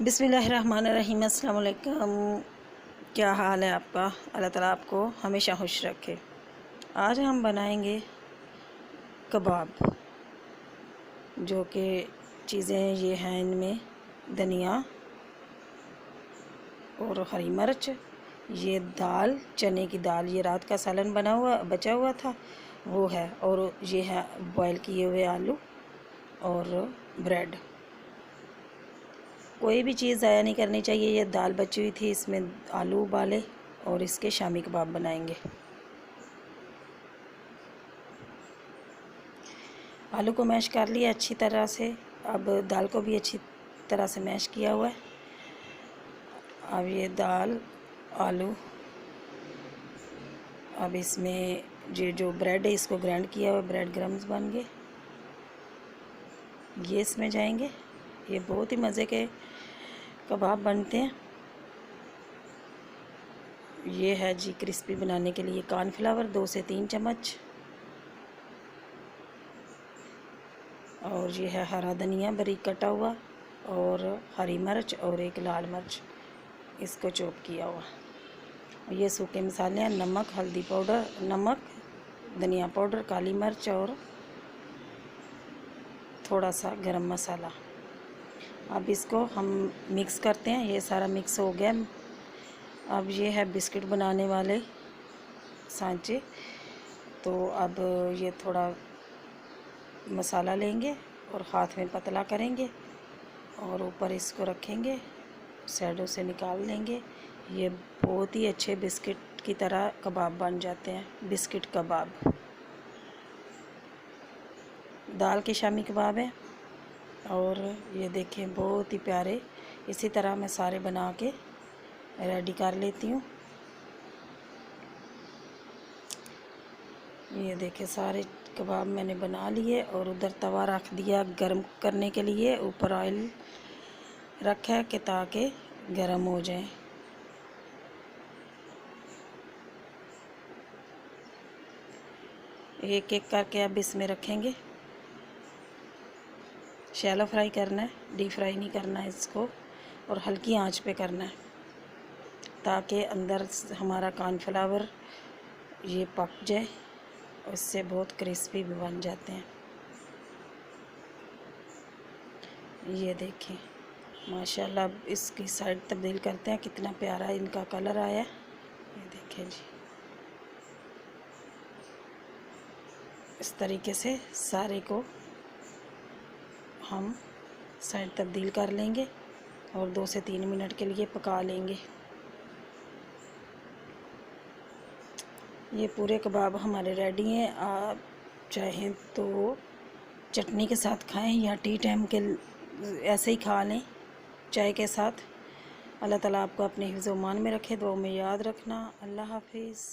बिस्मिल्लाहिर्रहमानिर्रहीम। अस्सलाम वालेकुम। क्या हाल है आपका? अल्लाह ताला आपको हमेशा खुश रखे। आज हम बनाएंगे कबाब, जो कि चीज़ें ये हैं, इनमें धनिया और हरी मिर्च, ये दाल, चने की दाल, ये रात का सालन बचा हुआ था वो है, और ये है बॉयल किए हुए आलू और ब्रेड। कोई भी चीज़ ज़ाया नहीं करनी चाहिए। ये दाल बची हुई थी, इसमें आलू उबाले और इसके शामी कबाब बनाएंगे। आलू को मैश कर लिया अच्छी तरह से। अब दाल को भी अच्छी तरह से मैश किया हुआ है। अब ये दाल, आलू, अब इसमें ये जो ब्रेड है इसको ग्राइंड किया हुआ, ब्रेड क्रम्स बन गए, ये इसमें जाएंगे। ये बहुत ही मज़े के कबाब बनते हैं। ये है जी क्रिस्पी बनाने के लिए कॉर्नफ्लावर 2 से 3 चम्मच, और ये है हरा धनिया बारीक कटा हुआ, और हरी मिर्च और एक लाल मिर्च, इसको चॉप किया हुआ। ये सूखे मसाले हैं, नमक, हल्दी पाउडर, नमक, धनिया पाउडर, काली मिर्च और थोड़ा सा गरम मसाला। अब इसको हम मिक्स करते हैं। ये सारा मिक्स हो गया। अब ये है बिस्किट बनाने वाले सांचे। तो अब ये थोड़ा मसाला लेंगे और हाथ में पतला करेंगे और ऊपर इसको रखेंगे, साइडों से निकाल लेंगे। ये बहुत ही अच्छे बिस्किट की तरह कबाब बन जाते हैं। बिस्किट कबाब, दाल के शामी कबाब है। और ये देखें बहुत ही प्यारे। इसी तरह मैं सारे बना के रेडी कर लेती हूँ। ये देखें सारे कबाब मैंने बना लिए, और उधर तवा रख दिया गरम करने के लिए। ऊपर ऑयल रखा है कि ताकि गरम हो जाए। एक एक करके अब इसमें रखेंगे। शैलो फ्राई करना है, डीप फ्राई नहीं करना है इसको, और हल्की आंच पे करना है ताकि अंदर हमारा कॉर्नफ्लावर ये पक जाए। उससे बहुत क्रिस्पी भी बन जाते हैं। ये देखें माशाल्लाह। अब इसकी साइड तब्दील करते हैं, कितना प्यारा इनका कलर आया है। ये देखें जी, इस तरीके से सारे को हम साइड तब्दील कर लेंगे और 2 से 3 मिनट के लिए पका लेंगे। ये पूरे कबाब हमारे रेडी हैं। आप चाहें तो चटनी के साथ खाएं या टी टाइम के ऐसे ही खा लें चाय के साथ। अल्लाह ताला आपको अपने हिफ्ज़-ओ-मान में रखे। दुआ में याद रखना। अल्लाह हाफिज़।